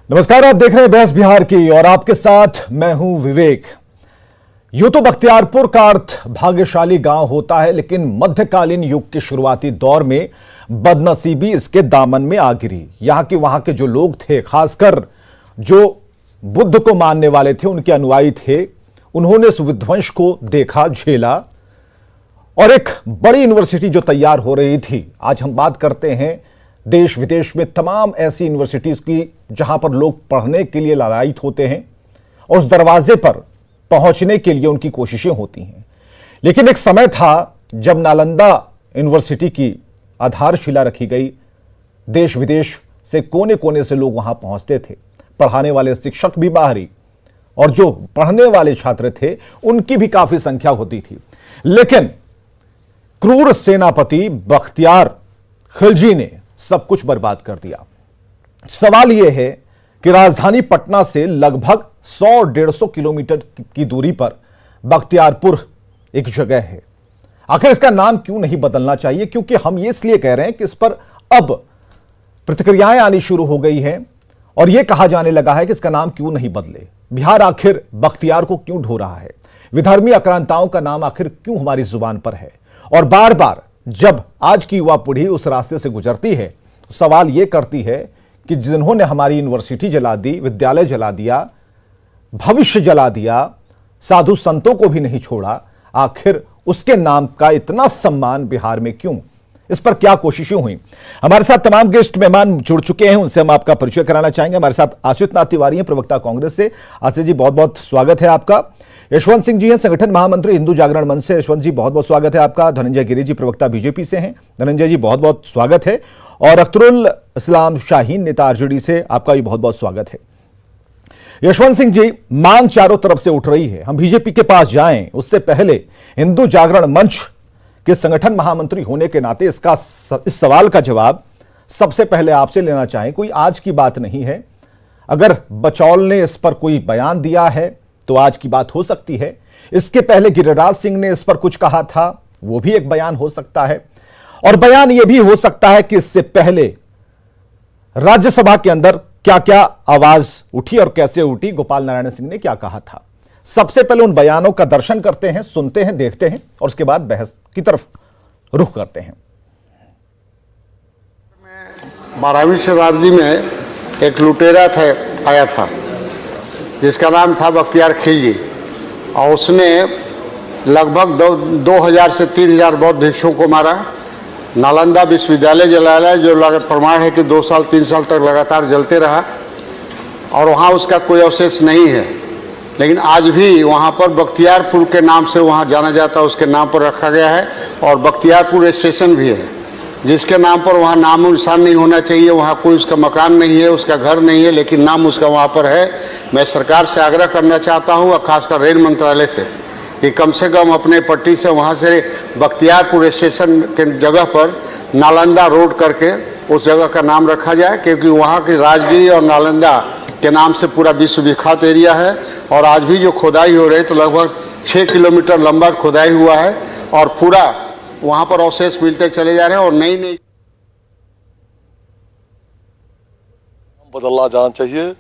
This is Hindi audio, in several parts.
नमस्कार, आप देख रहे हैं बहस बिहार की और आपके साथ मैं हूं विवेक। यूं तो बख्तियारपुर का अर्थ भाग्यशाली गांव होता है, लेकिन मध्यकालीन युग के शुरुआती दौर में बदनसीबी इसके दामन में आ गिरी। यहां के वहां के जो लोग थे, खासकर जो बुद्ध को मानने वाले थे, उनके अनुयायी थे, उन्होंने इस विध्वंस को देखा, झेला और एक बड़ी यूनिवर्सिटी जो तैयार हो रही थी। आज हम बात करते हैं देश विदेश में तमाम ऐसी यूनिवर्सिटीज की जहां पर लोग पढ़ने के लिए लालायित होते हैं और उस दरवाजे पर पहुंचने के लिए उनकी कोशिशें होती हैं। लेकिन एक समय था जब नालंदा यूनिवर्सिटी की आधारशिला रखी गई। देश विदेश से कोने कोने से लोग वहां पहुंचते थे। पढ़ाने वाले शिक्षक भी बाहरी और जो पढ़ने वाले छात्र थे उनकी भी काफी संख्या होती थी। लेकिन क्रूर सेनापति बख्तियार खिलजी ने सब कुछ बर्बाद कर दिया। सवाल यह है कि राजधानी पटना से लगभग 100-150 किलोमीटर की दूरी पर बख्तियारपुर एक जगह है। आखिर इसका नाम क्यों नहीं बदलना चाहिए? क्योंकि हम ये इसलिए कह रहे हैं कि इस पर अब प्रतिक्रियाएं आनी शुरू हो गई हैं और यह कहा जाने लगा है कि इसका नाम क्यों नहीं बदले। बिहार आखिर बख्तियार को क्यों ढो रहा है? विधर्मी आक्रांताओं का नाम आखिर क्यों हमारी जुबान पर है? और बार बार जब आज की युवा पीढ़ी उस रास्ते से गुजरती है तो सवाल यह करती है कि जिन्होंने हमारी यूनिवर्सिटी जला दी, विद्यालय जला दिया, भविष्य जला दिया, साधु संतों को भी नहीं छोड़ा, आखिर उसके नाम का इतना सम्मान बिहार में क्यों? इस पर क्या कोशिशें हुई? हमारे साथ तमाम गेस्ट मेहमान जुड़ चुके हैं, उनसे हम आपका परिचय कराना चाहेंगे। हमारे साथ आशीष नाथ तिवारी हैं, प्रवक्ता कांग्रेस से। आशीष जी, बहुत बहुत स्वागत है आपका। यशवंत सिंह जी हैं, संगठन महामंत्री हिंदू जागरण मंच से। यशवंत जी, बहुत बहुत स्वागत है आपका। धनंजय गिरी जी, प्रवक्ता बीजेपी से हैं। धनंजय जी, बहुत बहुत स्वागत है। और अख्तरुल इस्लाम शाहीन, नेता आरजेडी से, आपका भी बहुत बहुत स्वागत है। यशवंत सिंह जी, मांग चारों तरफ से उठ रही है, हम बीजेपी के पास जाएं उससे पहले हिंदू जागरण मंच के संगठन महामंत्री होने के नाते इस सवाल का जवाब सबसे पहले आपसे लेना चाहें। कोई आज की बात नहीं है। अगर बचौल ने इस पर कोई बयान दिया है तो आज की बात हो सकती है। इसके पहले गिरिराज सिंह ने इस पर कुछ कहा था, वो भी एक बयान हो सकता है। और बयान यह भी हो सकता है कि इससे पहले राज्यसभा के अंदर क्या क्या आवाज उठी और कैसे उठी, गोपाल नारायण सिंह ने क्या कहा था। सबसे पहले उन बयानों का दर्शन करते हैं, सुनते हैं, देखते हैं और उसके बाद बहस की तरफ रुख करते हैं। 12वीं शताब्दी में एक लुटेरा आया था जिसका नाम था बख्तियार खिलजी, और उसने लगभग 2000 से 3000 बौद्ध भिक्षुओं को मारा। नालंदा विश्वविद्यालय जलाया, जो प्रमाण है कि 2 साल 3 साल तक लगातार जलते रहा और वहाँ उसका कोई अवशेष नहीं है। लेकिन आज भी वहाँ पर बख्तियारपुर के नाम से वहाँ जाना जाता है, उसके नाम पर रखा गया है। और बख्तियारपुर स्टेशन भी है जिसके नाम पर वहाँ नामो निशान नहीं होना चाहिए। वहाँ कोई उसका मकान नहीं है, उसका घर नहीं है, लेकिन नाम उसका वहाँ पर है। मैं सरकार से आग्रह करना चाहता हूँ, और खासकर रेल मंत्रालय से, कि कम से कम अपने पट्टी से वहाँ से बख्तियारपुर स्टेशन के जगह पर नालंदा रोड करके उस जगह का नाम रखा जाए, क्योंकि वहाँ की राजगिरी और नालंदा के नाम से पूरा विश्व विख्यात एरिया है। और आज भी जो खोदाई हो रही है तो लगभग 6 किलोमीटर लंबा खोदाई हुआ है और पूरा वहाँ पर अवशेष मिलते चले जा रहे हैं। और नई नई बदलना जाना चाहिए,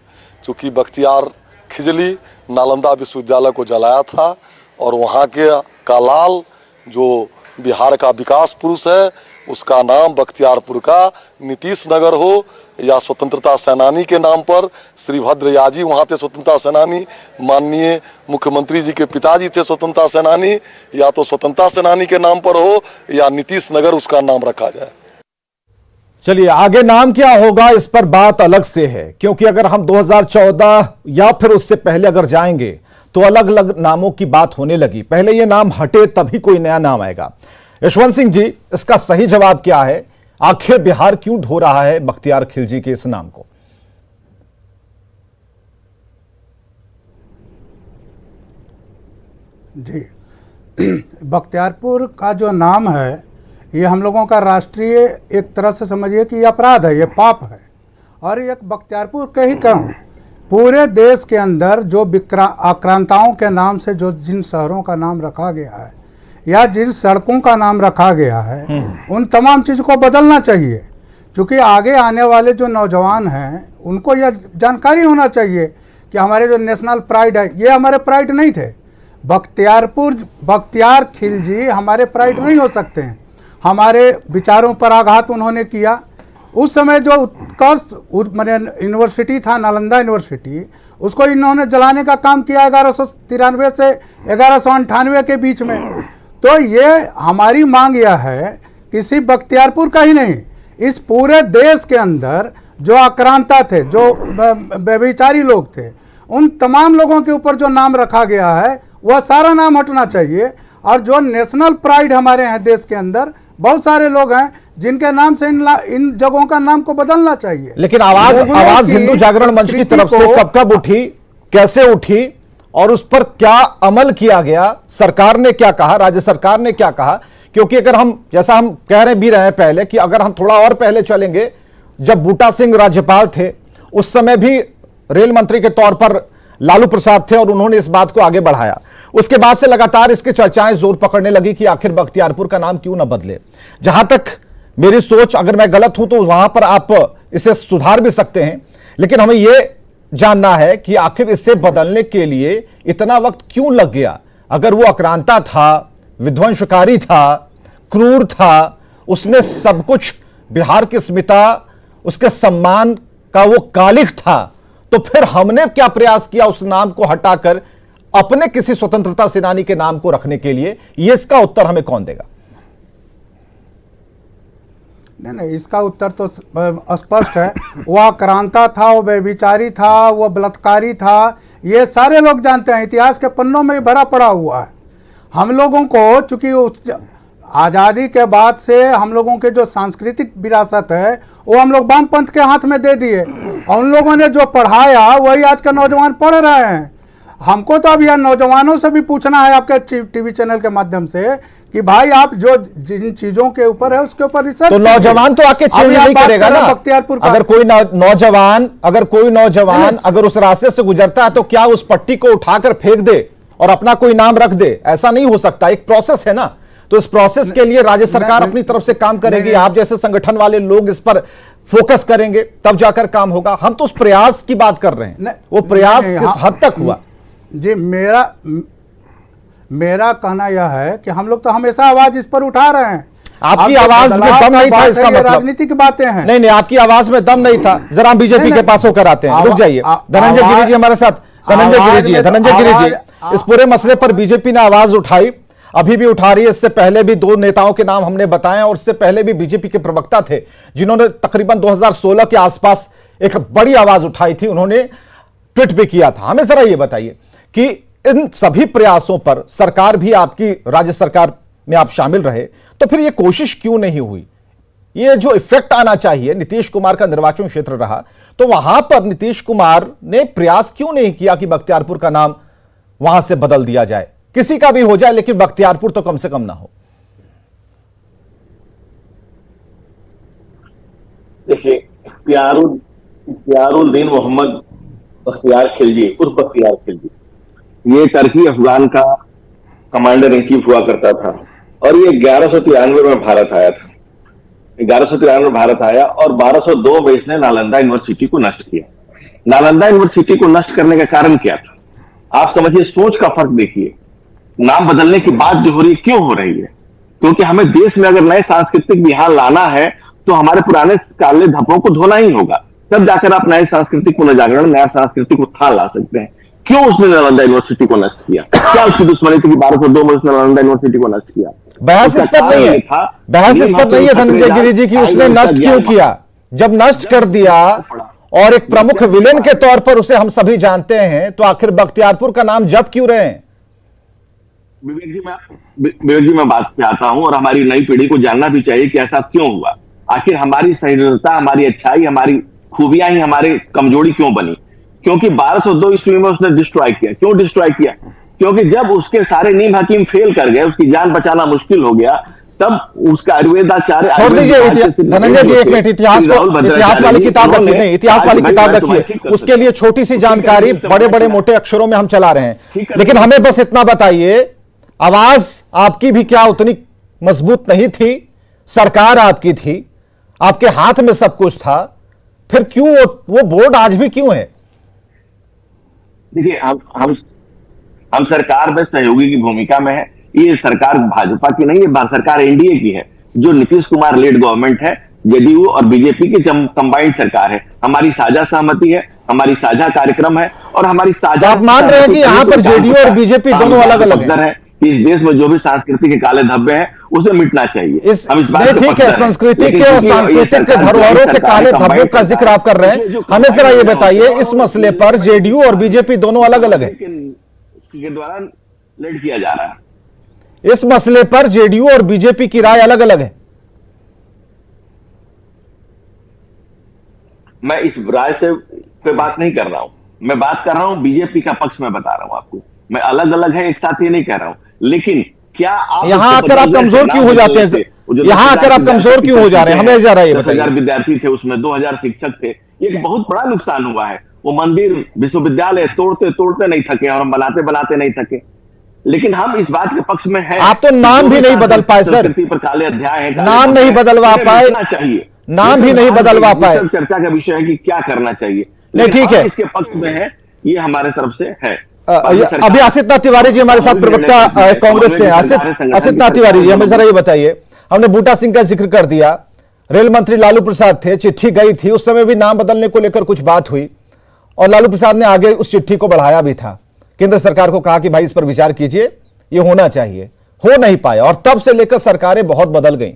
क्योंकि बख्तियार खिजली नालंदा विश्वविद्यालय को जलाया था और वहाँ के कालाल जो बिहार का विकास पुरुष है, उसका नाम बख्तियारपुर का नीतीश नगर हो या स्वतंत्रता सेनानी के नाम पर श्रीभद्र याजी वहाँ थे स्वतंत्रता सेनानी, माननीय मुख्यमंत्री जी के पिताजी थे स्वतंत्रता सेनानी, या तो स्वतंत्रता सेनानी के नाम पर हो या नीतीश नगर उसका नाम रखा जाए। चलिए, आगे नाम क्या होगा इस पर बात अलग से है, क्योंकि अगर हम 2014 या फिर उससे पहले अगर जाएंगे तो अलग अलग नामों की बात होने लगी। पहले ये नाम हटे तभी कोई नया नाम आएगा। यशवंत सिंह जी, इसका सही जवाब क्या है? आखिर बिहार क्यों ढो रहा है बख्तियार खिलजी के इस नाम को? जी, बख्तियारपुर का जो नाम है ये हम लोगों का राष्ट्रीय, एक तरह से समझिए कि ये अपराध है, ये पाप है। और ये बख्तियारपुर के ही कम, पूरे देश के अंदर जो आक्रांताओं के नाम से जो जिन शहरों का नाम रखा गया है या जिन सड़कों का नाम रखा गया है, उन तमाम चीज़ को बदलना चाहिए। चूँकि आगे आने वाले जो नौजवान हैं उनको यह जानकारी होना चाहिए कि हमारे जो नेशनल प्राइड है, ये हमारे प्राइड नहीं थे। बख्तियार खिलजी हमारे प्राइड नहीं हो सकते हैं। हमारे विचारों पर आघात उन्होंने किया। उस समय जो उत्कर्ष यूनिवर्सिटी था, नालंदा यूनिवर्सिटी, उसको इन्होंने जलाने का काम किया 1193 से 1198 के बीच में। तो ये हमारी मांग यह है, किसी बख्तियारपुर का ही नहीं, इस पूरे देश के अंदर जो आक्रांता थे, जो व्यभिचारी लोग थे, उन तमाम लोगों के ऊपर जो नाम रखा गया है वह सारा नाम हटना चाहिए। और जो नेशनल प्राइड हमारे हैं देश के अंदर, बहुत सारे लोग हैं जिनके नाम से इन जगहों का नाम को बदलना चाहिए। लेकिन आवाज हिंदू जागरण मंच की तरफ से कब उठी, कैसे उठी और उस पर क्या अमल किया गया? सरकार ने क्या कहा, राज्य सरकार ने क्या कहा? क्योंकि अगर हम, जैसा हम कह रहे भी रहे पहले, कि अगर हम थोड़ा और पहले चलेंगे, जब बूटा सिंह राज्यपाल थे उस समय भी रेल मंत्री के तौर पर लालू प्रसाद थे और उन्होंने इस बात को आगे बढ़ाया। उसके बाद से लगातार इसकी चर्चाएं जोर पकड़ने लगी कि आखिर बख्तियारपुर का नाम क्यों ना बदले। जहां तक मेरी सोच, अगर मैं गलत हूं तो वहां पर आप इसे सुधार भी सकते हैं, लेकिन हमें यह जानना है कि आखिर इसे बदलने के लिए इतना वक्त क्यों लग गया? अगर वो आक्रांता था, विध्वंसकारी था, क्रूर था, उसने सब कुछ बिहार की अस्मिता, उसके सम्मान का वो कालिख था, तो फिर हमने क्या प्रयास किया उस नाम को हटाकर अपने किसी स्वतंत्रता सेनानी के नाम को रखने के लिए? ये इसका उत्तर हमें कौन देगा? नहीं, इसका उत्तर तो स्पष्ट है। वह आक्रांता था, वो व्यभिचारी था, वो बलात्कारी था, ये सारे लोग जानते हैं, इतिहास के पन्नों में भरा पड़ा हुआ है। हम लोगों को चूंकि उस आज़ादी के बाद से हम लोगों के जो सांस्कृतिक विरासत है वो हम लोग वामपंथ के हाथ में दे दिए, और उन लोगों ने जो पढ़ाया वही आज के नौजवान पढ़ रहे हैं। हमको तो अब यार नौजवानों से भी पूछना है आपके टीवी चैनल के माध्यम से कि भाई आप जो जिन चीजों के ऊपर है उसके ऊपर रिसर्च, तो नौजवान तो आके चेंज नहीं करेगा ना। बख्तियारपुर अगर कोई नौजवान अगर उस रास्ते से गुजरता है तो क्या उस पट्टी को उठाकर फेंक दे और अपना कोई नाम रख दे? ऐसा नहीं हो सकता, एक प्रोसेस है ना। तो इस प्रोसेस के लिए राज्य सरकार अपनी तरफ से काम करेगी, आप जैसे संगठन वाले लोग इस पर फोकस करेंगे, तब जाकर काम होगा। हम तो उस प्रयास की बात कर रहे हैं, वो प्रयास किस हद तक हुआ? जी, मेरा कहना यह है कि हम लोग तो हमेशा आवाज इस पर उठा रहे हैं। आपकी आवाज में दम नहीं था, इसका मतलब राजनीति की बातें हैं। नहीं, आपकी आवाज में दम नहीं था। जरा हम बीजेपी के पास होकर आते हैं, रुक जाइए। धनंजय गिरि जी हमारे साथ, धनंजय गिरि जी, इस पूरे मसले पर बीजेपी ने आवाज उठाई, अभी भी उठा रही है। इससे पहले भी दो नेताओं के नाम हमने बताए, और इससे पहले भी बीजेपी के प्रवक्ता थे जिन्होंने तकरीबन 2016 के आसपास एक बड़ी आवाज उठाई थी, उन्होंने ट्वीट भी किया था। हमें जरा ये बताइए कि इन सभी प्रयासों पर सरकार भी, आपकी राज्य सरकार में आप शामिल रहे, तो फिर ये कोशिश क्यों नहीं हुई? ये जो इफेक्ट आना चाहिए, नीतीश कुमार का निर्वाचन क्षेत्र रहा, तो वहां पर नीतीश कुमार ने प्रयास क्यों नहीं किया कि बख्तियारपुर का नाम वहां से बदल दिया जाए? किसी का भी हो जाए, लेकिन बख्तियारपुर तो कम से कम ना हो। देखिए, इख्तियारुद्दीन मोहम्मद बख्तियार खिलजी उर्फ बख्तियार खिलजी, ये टर्की अफगान का कमांडर इन चीफ हुआ करता था, और ये 1193 में भारत आया था। 1193 में भारत आया और 1202 में इसने नालंदा यूनिवर्सिटी को नष्ट किया। नालंदा यूनिवर्सिटी को नष्ट करने का कारण क्या था? आप समझिए, सोच का फर्क देखिए। नाम बदलने की बात जो हो रही है, क्यों हो रही है? क्योंकि हमें देश में अगर नए सांस्कृतिक विहार लाना है तो हमारे पुराने काले धब्बों को धोना ही होगा, तब जाकर आप नए सांस्कृतिक पुनर्जागरण, नया सांस्कृतिक उत्थान ला सकते हैं। क्यों उसने नालंदा यूनिवर्सिटी को नष्ट किया? क्या उसकी दुश्मनी थी कि 1202 में उसने नालंदा यूनिवर्सिटी को नष्ट किया? बहस इस पर नहीं है, बहस इस पर नहीं है धनंजय गिरि जी की उसने नष्ट क्यों किया। जब नष्ट कर दिया और एक प्रमुख विलेन के तौर पर उसे हम सभी जानते हैं, तो आखिर बख्तियारपुर का नाम जप क्यों रहे हैं? विवेक जी, मैं बात पे आता हूं, और हमारी नई पीढ़ी को जानना भी चाहिए कि ऐसा क्यों हुआ। आखिर हमारी सहिष्णुता, हमारी अच्छाई, हमारी खूबियां ही हमारे कमजोरी क्यों बनी? क्योंकि 1202 ईस्वी में उसने डिस्ट्रॉय किया। क्यों डिस्ट्रॉय किया? क्योंकि जब उसके सारे नीम हकीम फेल कर गए, उसकी जान बचाना मुश्किल हो गया, तब उसका आयुर्वेदाचार्य, छोड़ दीजिए धनंजय जी, एक मिनट, इतिहास वाली किताब रखिए, नहीं इतिहास वाली किताब रखिए, उसके लिए छोटी सी जानकारी बड़े बड़े मोटे अक्षरों में हम चला रहे हैं। लेकिन हमें बस इतना बताइए, आवाज आपकी भी क्या उतनी मजबूत नहीं थी? सरकार आपकी थी, आपके हाथ में सब कुछ था, फिर क्यों वो बोर्ड आज भी क्यों है? देखिए, हम सरकार में सहयोगी की भूमिका में है। ये सरकार भाजपा की नहीं है, सरकार एनडीए की है, जो नीतीश कुमार लीड गवर्नमेंट है। जेडीयू और बीजेपी की कंबाइंड सरकार है। हमारी साझा सहमति है, हमारी साझा कार्यक्रम है और हमारी साझा। आप मान रहे हैं कि यहाँ पर जेडीयू और बीजेपी दोनों अलग अलग है? इस देश में जो भी संस्कृति के काले धब्बे हैं उसे मिटना चाहिए। हम इस बात ठीक है, संस्कृति के और सांस्कृतिक धरोहरों के काले धब्बों का जिक्र आप कर रहे हैं। हमें जरा ये बताइए, इस मसले पर जेडीयू और बीजेपी दोनों अलग अलग है के द्वारा लीड किया जा रहा है। इस मसले पर जेडीयू और बीजेपी की राय अलग अलग है। मैं इस राय से पे बात नहीं कर रहा हूं, मैं बात कर रहा हूं बीजेपी का पक्ष में बता रहा हूं आपको। मैं अलग अलग है एक साथ ये नहीं कह रहा हूं, लेकिन क्या आप यहां आकर आप कमजोर क्यों हो जाते हैं? यहां आकर आप कमजोर क्यों हो जा रहे हैं? हमें जरा ये बताइए। 10,000 विद्यार्थी थे उसमें, 2,000 शिक्षक थे, एक बहुत बड़ा नुकसान हुआ है। वो मंदिर विश्वविद्यालय तोड़ते तोड़ते नहीं थके और हम बनाते बनाते नहीं थके, लेकिन हम इस बात के पक्ष में हैं। आप तो नाम भी नहीं बदल पाए सर, पर काले अध्याय है, नाम नहीं बदलवा पाए, चाहिए नाम भी नहीं बदलवा पाए। चर्चा का विषय है कि क्या करना चाहिए, नहीं ठीक है, इसके पक्ष में है, ये हमारे तरफ से है। अभी आसित नाथ तिवारी जी हमारे साथ प्रवक्ता कांग्रेस से। आसित नाथ तिवारी जी, हमें जरा ये बताइए, हमने बूटा सिंह का जिक्र कर दिया, रेल मंत्री लालू प्रसाद थे, चिट्ठी गई थी, उस समय भी नाम बदलने को लेकर कुछ बात हुई और लालू प्रसाद ने आगे उस चिट्ठी को बढ़ाया भी था, केंद्र सरकार को कहा कि भाई इस पर विचार कीजिए, ये होना चाहिए, हो नहीं पाया और तब से लेकर सरकारें बहुत बदल गई।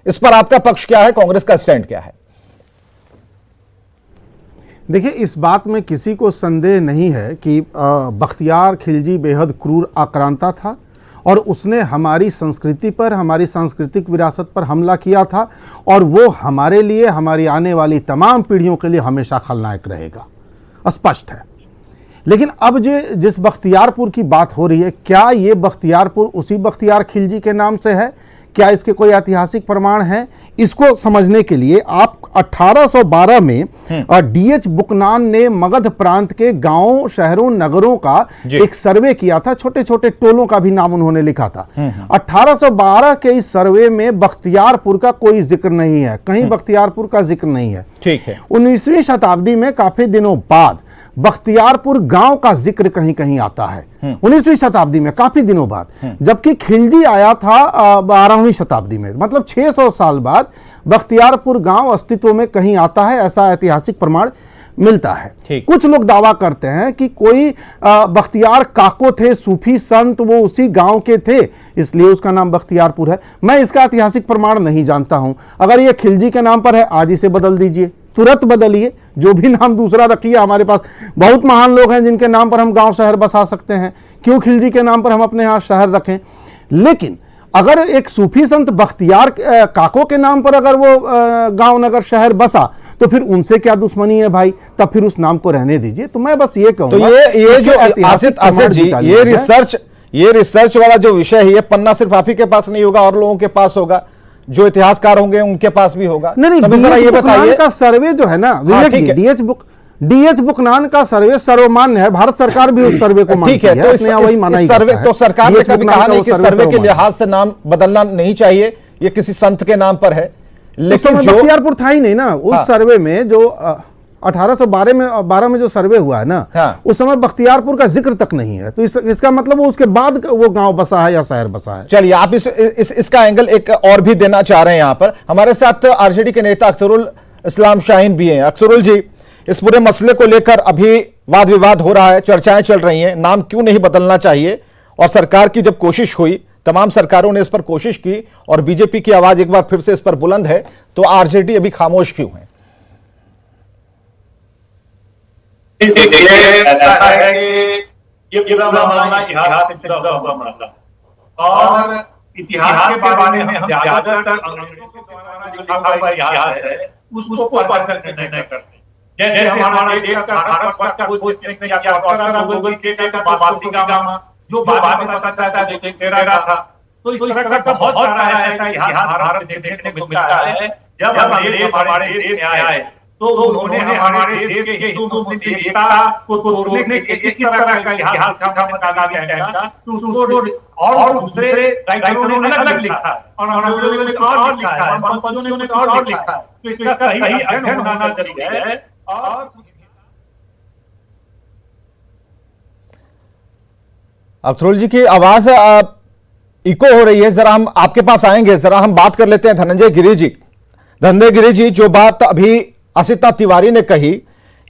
इस पर आपका पक्ष क्या है, कांग्रेस का स्टैंड क्या है? देखिए, इस बात में किसी को संदेह नहीं है कि बख्तियार खिलजी बेहद क्रूर आक्रांता था और उसने हमारी संस्कृति पर, हमारी सांस्कृतिक विरासत पर हमला किया था और वो हमारे लिए, हमारी आने वाली तमाम पीढ़ियों के लिए हमेशा खलनायक रहेगा, स्पष्ट है। लेकिन अब जिस बख्तियारपुर की बात हो रही है, क्या ये बख्तियारपुर उसी बख्तियार खिलजी के नाम से है? क्या इसके कोई ऐतिहासिक प्रमाण है? इसको समझने के लिए आप 1812 में डीएच बुकनान ने मगध प्रांत के गांवों, शहरों, नगरों का एक सर्वे किया था, छोटे छोटे टोलों का भी नाम उन्होंने लिखा था। 1812 के इस सर्वे में बख्तियारपुर का कोई जिक्र नहीं है, कहीं बख्तियारपुर का जिक्र नहीं है। ठीक है। 19वीं शताब्दी में काफी दिनों बाद बख्तियारपुर गांव का जिक्र कहीं कहीं आता है, 19वीं शताब्दी में काफी दिनों बाद, जबकि खिलजी आया था 12वीं शताब्दी में, मतलब 600 साल बाद बख्तियारपुर गांव अस्तित्व में कहीं आता है, ऐसा ऐतिहासिक प्रमाण मिलता है। कुछ लोग दावा करते हैं कि कोई बख्तियार काको थे, सूफी संत, वो उसी गांव के थे, इसलिए उसका नाम बख्तियारपुर है। मैं इसका ऐतिहासिक प्रमाण नहीं जानता हूं। अगर ये खिलजी के नाम पर है, आज इसे बदल दीजिए, तुरंत बदलिए, जो भी नाम दूसरा रखिए। हमारे पास बहुत महान लोग हैं जिनके नाम पर हम गांव शहर बसा सकते हैं, क्यों खिलजी के नाम पर हम अपने यहाँ शहर रखें? लेकिन अगर एक सूफी संत बख्तियार काको के नाम पर अगर वो गांव नगर शहर बसा, तो फिर उनसे क्या दुश्मनी है भाई? तब फिर उस नाम को रहने दीजिए। तो मैं बस ये कहूंगा, तो ये जो आसित जी, ये रिसर्च वाला जो विषय है, ये पन्ना सिर्फ आप ही के पास नहीं होगा, और लोगों के पास होगा, जो इतिहासकार होंगे उनके पास भी होगा। नहीं, जरा ये बताइए, का सर्वे जो है ना, डीएच बुकनान का सर्वे सर्वमान्य है, भारत सरकार भी उस सर्वे को मानती है। ठीक है, तो सर्वे, तो सरकार ने कभी कहा नहीं कि सर्वे के लिहाज से नाम बदलना नहीं चाहिए, ये किसी संत के नाम पर है, लेकिन जो बख्तियारपुर था ही नहीं ना उस सर्वे में, जो 1812 में जो सर्वे हुआ है ना, उस समय बख्तियारपुर का जिक्र तक नहीं है। तो इसका मतलब वो उसके बाद वो गांव बसा है या शहर बसा है। चलिए, आप इसका एंगल एक और भी देना चाह रहे हैं। यहां पर हमारे साथ आरजेडी के नेता अख्तरुल इस्लाम शाहीन भी हैं। अख्तरुल जी, इस पूरे मसले को लेकर अभी वाद विवाद हो रहा है, चर्चाएं चल रही हैं, नाम क्यों नहीं बदलना चाहिए, और सरकार की जब कोशिश हुई, तमाम सरकारों ने इस पर कोशिश की और बीजेपी की आवाज एक बार फिर से इस पर बुलंद है, तो आरजेडी अभी खामोश क्यों है? ऐसा है कि ये पूरा मामला इतिहास से जुड़ा हुआ मामला, और इतिहास के बारे में हम ज्यादातर अंग्रेजों के द्वारा जो लिखा हुआ इतिहास है उसको पढ़कर निर्णय करते हैं। जैसे हमारा देश का भारतवर्ष का खोज या गूगल के का जो बाद में पता चलता है तेरा था, तो इस तरह का बहुत सारा ऐसा इतिहास भारत में देखने को मिलता है। जब अंग्रेज हमारे देश में आए तो उन्होंने हमारे देश के हिंदू मुस्लिम एकता को तोड़ने के इस तरह का इतिहास का बताया गया कि उसको और दूसरे राइटरों ने अलग लिखा है और अंग्रेजों ने और लिखा है और पंतों ने और लिखा है। तो इसका सही अध्ययन होना जरूरी है। और अख्तरुल जी की आवाज इको हो रही है, जरा हम आपके पास आएंगे, जरा हम बात कर लेते हैं धनंजय गिरि जी। धनंजय गिरि जी, जो बात अभी असिता तिवारी ने कही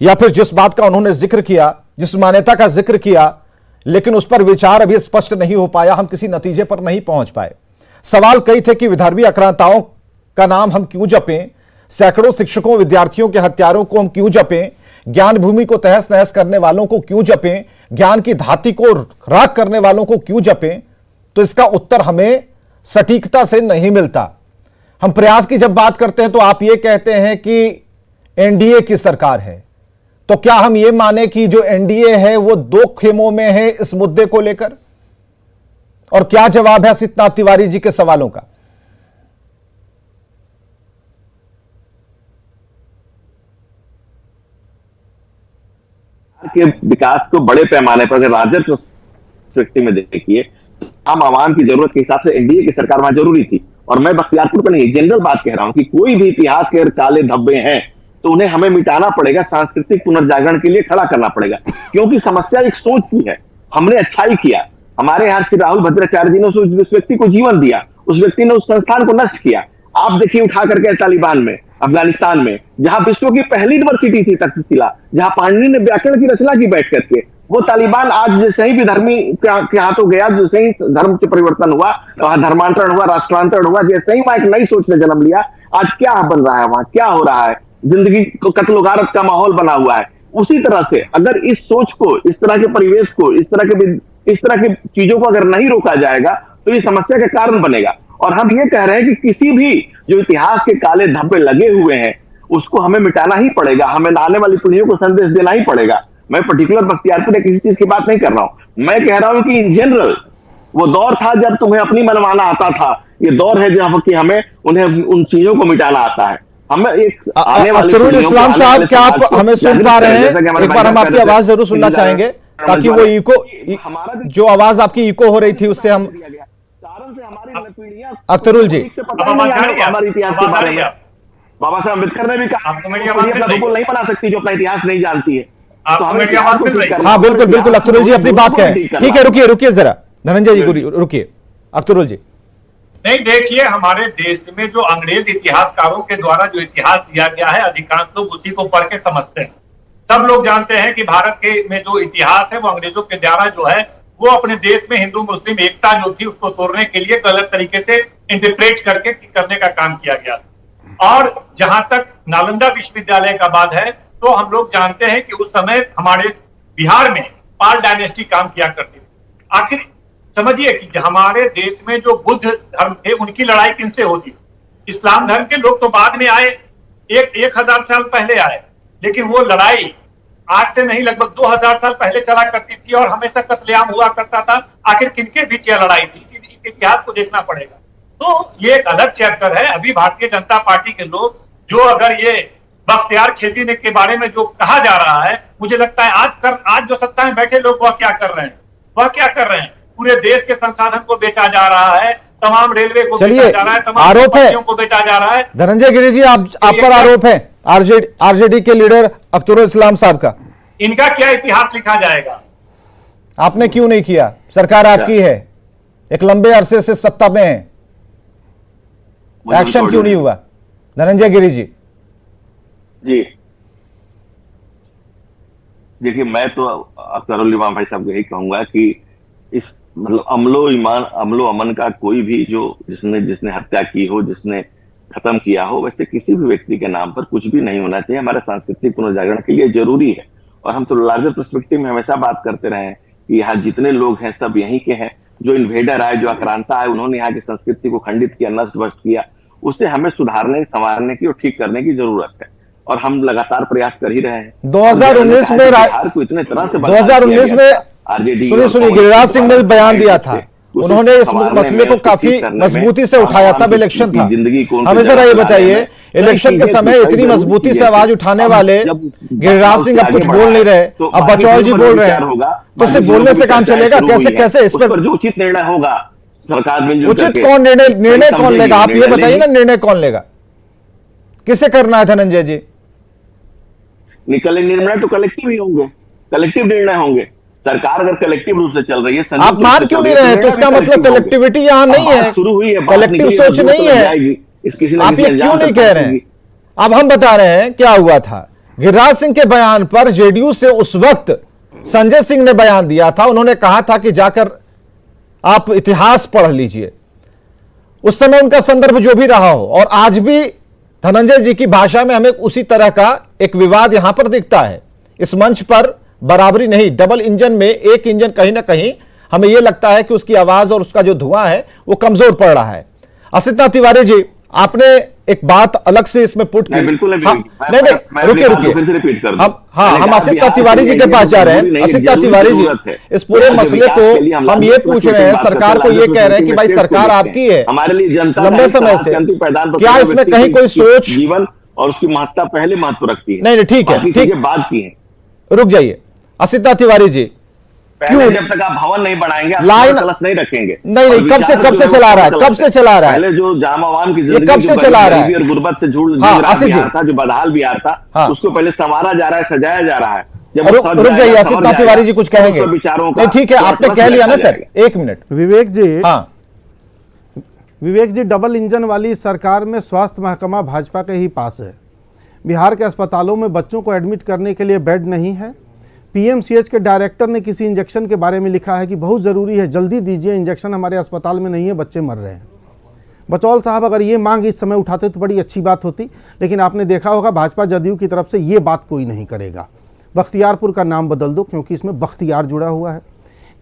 या फिर जिस बात का उन्होंने जिक्र किया, जिस मान्यता का जिक्र किया, लेकिन उस पर विचार अभी स्पष्ट नहीं हो पाया, हम किसी नतीजे पर नहीं पहुंच पाए। सवाल कई थे कि विदर्भी आक्रांताओं का नाम हम क्यों जपें, सैकड़ों शिक्षकों विद्यार्थियों के हत्यारों को हम क्यों जपें, ज्ञान भूमि को तहस नहस करने वालों को क्यों जपें, ज्ञान की धाती को राख करने वालों को क्यों जपें। तो इसका उत्तर हमें सटीकता से नहीं मिलता। हम प्रयास की जब बात करते हैं तो आप ये कहते हैं कि एनडीए की सरकार है, तो क्या हम ये माने कि जो एनडीए है वो दो खेमों में है इस मुद्दे को लेकर? और क्या जवाब है असिता तिवारी जी के सवालों का? के विकास को बड़े पैमाने पर अगर राजद पर्सपेक्टिव में देखिए, आम आवाम की जरूरत के हिसाब से एनडीए की सरकार वहां जरूरी थी। और मैं बख्तियारपुर पर नहीं, जनरल बात कह रहा हूं कि कोई भी इतिहास के काले धब्बे हैं तो उन्हें हमें मिटाना पड़ेगा, सांस्कृतिक पुनर्जागरण के लिए खड़ा करना पड़ेगा। क्योंकि समस्या एक सोच की है। हमने अच्छाई किया, हमारे यहाँ श्री राहुल भद्राचार्य जी ने उस व्यक्ति को जीवन दिया, उस व्यक्ति ने उस संस्थान को नष्ट किया। आप देखिए उठा करके तालिबान में, अफगानिस्तान में, जहां विश्व की पहली यूनिवर्सिटी थी तक्षशिला, जहां पाणिनि ने व्याकरण की रचना की बैठ करके, वो तालिबान आज जैसे ही विधर्मी के हाथों गया, जैसे ही धर्म के परिवर्तन हुआ, वहां धर्मांतरण हुआ, राष्ट्रांतरण हुआ, जैसे ही वहां एक नई सोच ने जन्म लिया, आज क्या बन रहा है, वहां क्या हो रहा है, जिंदगी को कत्ल गारत का माहौल बना हुआ है। उसी तरह से अगर इस सोच को, इस तरह के परिवेश को, इस तरह की चीजों को अगर नहीं रोका जाएगा तो ये समस्या का कारण बनेगा। और हम ये कह रहे हैं कि किसी भी जो इतिहास के काले धब्बे लगे हुए हैं उसको हमें मिटाना ही पड़ेगा, हमें आने वाली पीढ़ियों को संदेश देना ही पड़ेगा। मैं पर्टिकुलर बख्तियारपुर या किसी चीज की बात नहीं कर रहा हूं, मैं कह रहा हूं कि इन जनरल वो दौर था जब तुम्हें अपनी मनमाना आता था, ये दौर है जहां कि हमें उन्हें उन चीजों को मिटाना आता है। हमें एक आने वाली अख्तरुल इस्लाम साहब, क्या आप हमें सुन पा रहे हैं? एक बार हम आपकी आवाज जरूर सुनना चाहेंगे ताकि वो इको, जो आवाज आपकी इको हो रही थी उससे हम, अख्तरुल जी हमारे इतिहास के बारे में बाबा साहब अम्बेडकर ने भी कहा अपना भूगोल नहीं बना सकती जो अपना इतिहास नहीं जानती है। हाँ बिल्कुल बिल्कुल अख्तरुल जी अपनी बात कहें। ठीक है, रुकिए जरा धनंजय जी, रुकिए अख्तरुल जी। नहीं, देखिए हमारे देश में जो अंग्रेज इतिहासकारों के द्वारा जो इतिहास दिया गया है, अधिकांश लोग उसी को पढ़ के समझते हैं। सब लोग जानते हैं कि भारत के में जो इतिहास है वो अंग्रेजों के द्वारा जो है वो अपने देश में हिंदू मुस्लिम एकता जो थी उसको तोड़ने के लिए गलत तरीके से इंटरप्रेट करके करने का काम किया गया। और जहां तक नालंदा विश्वविद्यालय का बात है तो हम लोग जानते हैं कि उस समय हमारे बिहार में पाल डायनेस्टी काम किया करती थी। आखिर समझिए कि हमारे देश में जो बुद्ध धर्म थे उनकी लड़ाई किनसे होती? इस्लाम धर्म के लोग तो बाद में आए, 1000 साल पहले आए, लेकिन वो लड़ाई आज से नहीं लगभग 2000 साल पहले चला करती थी और हमेशा कत्लेआम हुआ करता था। आखिर किनके बीच यह लड़ाई थी? इस इतिहास को देखना पड़ेगा। तो ये एक अलग चैप्टर है। अभी भारतीय जनता पार्टी के लोग जो अगर ये बख्तियार खिलजी ने के बारे में जो कहा जा रहा है, मुझे लगता है आज जो सत्ता में बैठे लोग वह क्या कर रहे हैं? पूरे देश के संसाधन को बेचा जा रहा है, तमाम रेलवे को बेचा जा रहा है, तमाम आरोप है को बेचा जा रहा है। धनंजय गिरि जी, आप पर आरोप है आरजेडी के लीडर अख्तरुल इस्लाम साहब का। इनका क्या इतिहास लिखा जाएगा? आपने क्यों नहीं किया? सरकार आपकी है, एक लंबे अरसे से सत्ता में है, एक्शन क्यों नहीं हुआ? धनंजय गिरि जी देखिए, मैं तो अख्तरुल इमाम भाई साहब को यही कहूंगा कि इस मतलब अमलो अमन का कोई भी जो जिसने हत्या की हो, जिसने खत्म किया हो, वैसे किसी भी व्यक्ति के नाम पर कुछ भी नहीं होना चाहिए। हमारे सांस्कृतिक पुनर्जागरण के लिए जरूरी है। और हम तो लार्जर पर्सपेक्टिव में हमेशा बात करते रहे हैं कि यहाँ जितने लोग हैं सब यहीं के हैं। जो इन्वेडर आए, जो आक्रांता आए, उन्होंने यहाँ की संस्कृति को खंडित किया, नष्ट भ्रष्ट किया। उसे हमें सुधारने, संवारने की और ठीक करने की जरूरत है और हम लगातार प्रयास कर ही रहे हैं। 2019 में बिहार को इतने तरह से 2019 में सुनिए गिरिराज सिंह ने बयान दिया था, उन्होंने इस मसले को काफी मजबूती से उठाया, तब इलेक्शन था। हमें जरा ये बताइए इलेक्शन के समय इतनी मजबूती से आवाज उठाने वाले गिरिराज सिंह अब कुछ बोल नहीं रहे, अब बचौल जी बोल रहे हैं, तो सिर्फ बोलने से काम चलेगा? कैसे कैसे इस पर जो उचित निर्णय होगा सरकार मिलजुल उचित कौन निर्णय कौन लेगा? आप ये बताइए ना, निर्णय कौन लेगा, किसे करना है धनंजय जी? निकले निर्णय तो कलेक्टिव ही होंगे, कलेक्टिव निर्णय होंगे। सरकार अगर कलेक्टिव रूप से चल रही है, आप मान क्यों नहीं रहे? तो इसका मतलब कलेक्टिविटी यहाँ नहीं है, शुरू हुई है, कलेक्टिव सोच नहीं है। आप ये क्यों नहीं कह रहे हैं? अब हम बता रहे हैं क्या हुआ था। गिरिराज सिंह के बयान पर जेडीयू से उस वक्त संजय सिंह ने बयान दिया था, उन्होंने कहा था कि जाकर आप इतिहास पढ़ लीजिए। उस समय उनका संदर्भ जो भी रहा हो, और आज भी धनंजय जी की भाषा में हमें उसी तरह का एक विवाद यहां पर दिखता है। इस मंच पर बराबरी नहीं, डबल इंजन में एक इंजन कहीं ना कहीं हमें यह लगता है कि उसकी आवाज और उसका जो धुआं है वो कमजोर पड़ रहा है। असितनाथ तिवारी जी, आपने एक बात अलग से इसमें पुट की। बिल्कुल नहीं, रुकिए हम असितनाथ तिवारी जी के पास जा रहे हैं। असितनाथ तिवारी जी, इस पूरे मसले को हम ये पूछ रहे हैं, सरकार को ये कह रहे हैं कि भाई सरकार आपकी है हमारे लिए, जनता लंबे समय से, क्या इसमें कहीं कोई सोच, जीवन और उसकी महत्ता पहले महत्व रखती है? नहीं, ठीक है, ठीक, बात की है। रुक जाइए असितनाथ तिवारी जी, क्यों जब तक आप भवन नहीं बनाएंगे, लाइन नहीं रखेंगे? नहीं, कब से चला रहा है? कब से चला रहा है? पहले जो जाम आवाम की ये कब से चला रहा है? और गुर्बत से जुड़ था, जो बदहाल बिहार था, उसको पहले संवारा जा रहा है, सजाया जा रहा है। रुक जाइए असितनाथ तिवारी जी, कुछ कहेंगे? नहीं, ठीक है, आपने कह लिया ना सर, एक मिनट। विवेक जी, हाँ विवेक जी, डबल इंजन वाली सरकार में स्वास्थ्य महकमा भाजपा के ही पास है। बिहार के अस्पतालों में बच्चों को एडमिट करने के लिए बेड नहीं है। पीएमसीएच के डायरेक्टर ने किसी इंजेक्शन के बारे में लिखा है कि बहुत ज़रूरी है, जल्दी दीजिए, इंजेक्शन हमारे अस्पताल में नहीं है, बच्चे मर रहे हैं। बचौल साहब अगर ये मांग इस समय उठाते तो बड़ी अच्छी बात होती, लेकिन आपने देखा होगा भाजपा जदयू की तरफ से ये बात कोई नहीं करेगा। बख्तियारपुर का नाम बदल दो, क्योंकि इसमें बख्तियार जुड़ा हुआ है।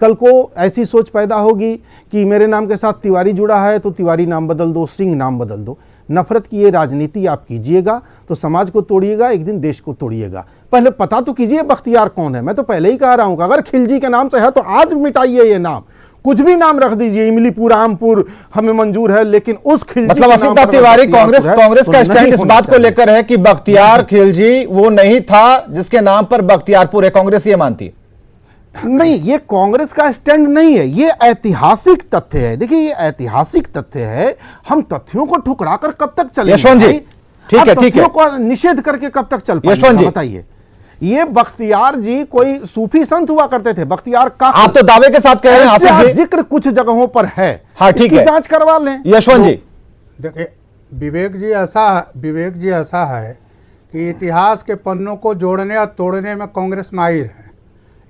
कल को ऐसी सोच पैदा होगी कि मेरे नाम के साथ तिवारी जुड़ा है तो तिवारी नाम बदल दो, सिंह नाम बदल दो। नफरत की ये राजनीति आप कीजिएगा तो समाज को तोड़िएगा, एक दिन देश को तोड़िएगा। पहले पता तो कीजिए बख्तियार कौन है। मैं तो पहले ही कह रहा हूं कि अगर खिलजी के नाम से है तो आज मिटाइए ये नाम, कुछ भी नाम रख दीजिए, इमलीपुर, आमपुर, हमें मंजूर है, लेकिन उस खिलजी, मतलब असितनाथ तिवारी, कांग्रेस का स्टैंड इस बात को लेकर है कि बख्तियार खिलजी वो नहीं था जिसके नाम पर बख्तियारपुर है, कांग्रेस ये मानती है? नहीं, ये कांग्रेस का स्टैंड नहीं है, ये ऐतिहासिक तथ्य है। देखिए ये ऐतिहासिक तथ्य है, हम तथ्यों को ठुकराकर कब तक चलेंगे? यशवंत जी, ठीक है, ठीक है, को निषेध करके कब तक चल पाएंगे? यशवंत जी बताइए, ये बख्तियार जी कोई सूफी संत हुआ करते थे, बख्तियार का आप तो दावे के साथ कह रहे हैं आसिफ जी, जिक्र कुछ जगहों पर है। हाँ ठीक है, जांच करवा लें। यशवंत जी, देखिए विवेक जी ऐसा है कि इतिहास के पन्नों को जोड़ने और तोड़ने में कांग्रेस माहिर है।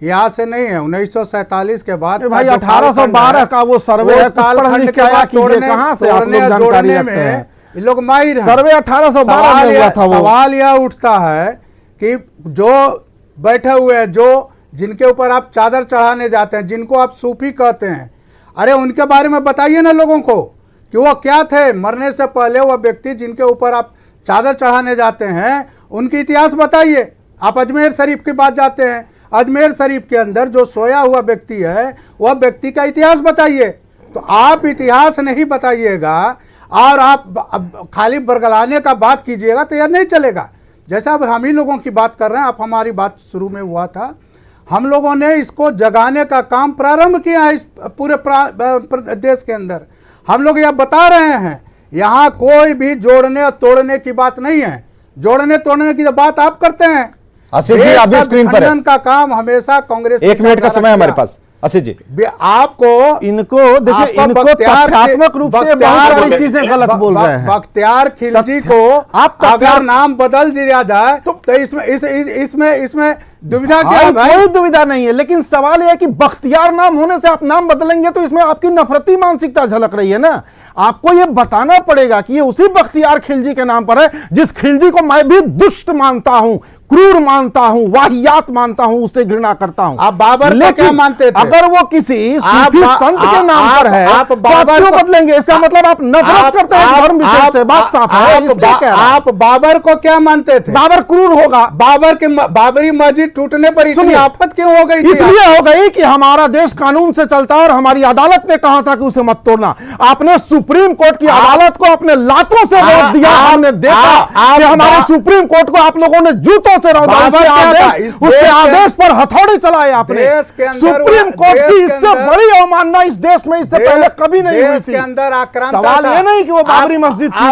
यहाँ से नहीं है, 1947 के बाद भाई 1812 का वो सर्वे कालखंड के बाद जोड़ने में ये लोग माहिर हैं। सर्वे 1812 में हुआ था। सवाल यह उठता है कि जो बैठे हुए हैं, जो जिनके ऊपर आप चादर चढ़ाने जाते हैं, जिनको आप सूफी कहते हैं, अरे उनके बारे में बताइए ना लोगों को कि वो क्या थे। मरने से पहले वह व्यक्ति जिनके ऊपर आप चादर चढ़ाने जाते हैं, उनकी इतिहास बताइए। आप अजमेर शरीफ की बात जाते हैं, अजमेर शरीफ के अंदर जो सोया हुआ व्यक्ति है वह व्यक्ति का इतिहास बताइए। तो आप इतिहास नहीं बताइएगा और आप खाली बरगलाने का बात कीजिएगा तो यह नहीं चलेगा। जैसा अब हम ही लोगों की बात कर रहे हैं, आप हमारी बात शुरू में हुआ था, हम लोगों ने इसको जगाने का काम प्रारंभ किया है इस पूरे देश के अंदर। हम लोग यह बता रहे हैं, यहाँ कोई भी जोड़ने और तोड़ने की बात नहीं है। जोड़ने तोड़ने की बात आप करते हैं। आसिफ जी आप भी स्क्रीन पर हैं। का काम हमेशा कांग्रेस, 1 मिनट का समय हमारे पास। आसिफ जी, आपको इनको देखिए, इनको तथ्यात्मक रूप से बहुत सारी चीजें गलत बोल रहे हैं। बख्तियार खिलजी को आप अगर नाम बदल दिया जाए तो इसमें दुविधा क्या है? कोई दुविधा नहीं है, लेकिन सवाल यह है कि बख्तियार नाम होने से आप नाम बदलेंगे तो इसमें आपकी नफरती मानसिकता झलक रही है ना। आपको यह बताना पड़ेगा कि ये उसी बख्तियार खिलजी के नाम पर है जिस खिलजी को मैं भी दुष्ट मानता हूं। क्रूर मानता हूं, वाहियात मानता हूं, उससे घृणा करता हूं। आप बाबर को क्या मानते थे? अगर वो किसी सूफी संत के नाम पर है, आप बाबर को बदलेंगे, इसका मतलब आप नफरत करते हैं धर्म विशेष से। बात साफ है। आप बाबर को क्या मानते थे? बाबर क्रूर होगा। बाबरी मस्जिद टूटने पर इतनी आफत क्यों हो गई थी? इसलिए हो गई कि हमारा देश कानून से चलता है और हमारी अदालत ने कहा था कि उसे मत तोड़ना। आपने सुप्रीम कोर्ट की अदालत को अपने लातों से रोक दिया। हमने देखा कि हमारे सुप्रीम कोर्ट को आप लोगों ने जूतों से उसके आदेश पर हथौड़ी चलाए आपने। सुप्रीम कोर्ट की इससे बड़ी अवमानना इस देश में इससे पहले कभी नहीं हुई थी। सवाल ये नहीं कि वो बाबरी मस्जिद थी,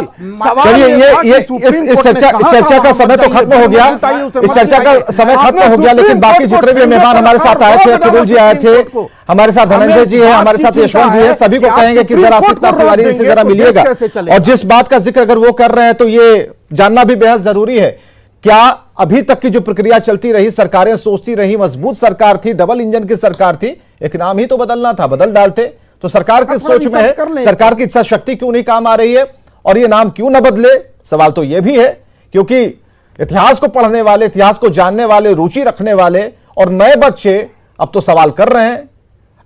चलिए ये इस चर्चा का समय तो खत्म हो गया, इस चर्चा का समय खत्म हो गया, लेकिन बाकी जितने भी मेहमान हमारे साथ आए थे, किरुल जी आए थे, हमारे साथ धनंजय जी है, हमारे साथ यशवंत जी है, सभी को कहेंगे कि जरा सीता तिवारी से जरा मिलिएगा। और जिस बात का जिक्र अगर वो कर रहे हैं तो ये जानना भी बेहद जरूरी है, क्या अभी तक की जो प्रक्रिया चलती रही, सरकारें सोचती रही, मजबूत सरकार थी, डबल इंजन की सरकार थी, एक नाम ही तो बदलना था, बदल डालते। तो सरकार किस सोच में है, सरकार की इच्छा शक्ति क्यों नहीं काम आ रही है, और ये नाम क्यों न बदले? सवाल तो यह भी है, क्योंकि इतिहास को पढ़ने वाले, इतिहास को जानने वाले, रुचि रखने वाले और नए बच्चे अब तो सवाल कर रहे हैं।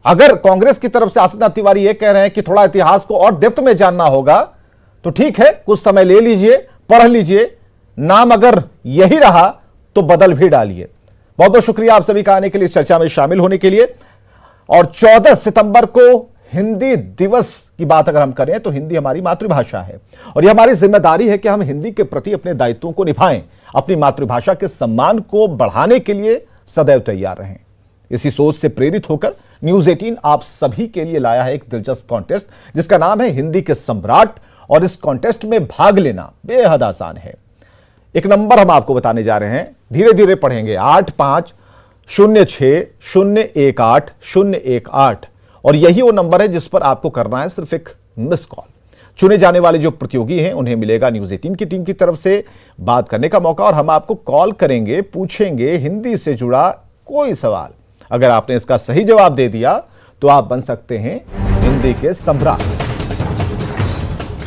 अगर कांग्रेस की तरफ से आसिफ तिवारी ये कह रहे हैं कि थोड़ा इतिहास को और डेप्थ में जानना होगा, तो ठीक है, कुछ समय ले लीजिए, पढ़ लीजिए, नाम अगर यही रहा तो बदल भी डालिए। बहुत बहुत शुक्रिया आप सभी का आने के लिए, चर्चा में शामिल होने के लिए। और 14 सितंबर को हिंदी दिवस की बात अगर हम करें तो हिंदी हमारी मातृभाषा है और यह हमारी जिम्मेदारी है कि हम हिंदी के प्रति अपने दायित्वों को निभाएं, अपनी मातृभाषा के सम्मान को बढ़ाने के लिए सदैव तैयार रहें। इसी सोच से प्रेरित होकर न्यूज 18 आप सभी के लिए लाया है एक दिलचस्प कॉन्टेस्ट जिसका नाम है हिंदी के सम्राट। और इस कॉन्टेस्ट में भाग लेना बेहद आसान है। एक नंबर हम आपको बताने जा रहे हैं, धीरे धीरे पढ़ेंगे, 8506018018 और यही वो नंबर है जिस पर आपको करना है सिर्फ एक मिस कॉल। चुने जाने वाले जो प्रतियोगी हैं उन्हें मिलेगा न्यूज 18 की टीम की तरफ से बात करने का मौका और हम आपको कॉल करेंगे, पूछेंगे हिंदी से जुड़ा कोई सवाल। अगर आपने इसका सही जवाब दे दिया तो आप बन सकते हैं हिंदी के सम्राट।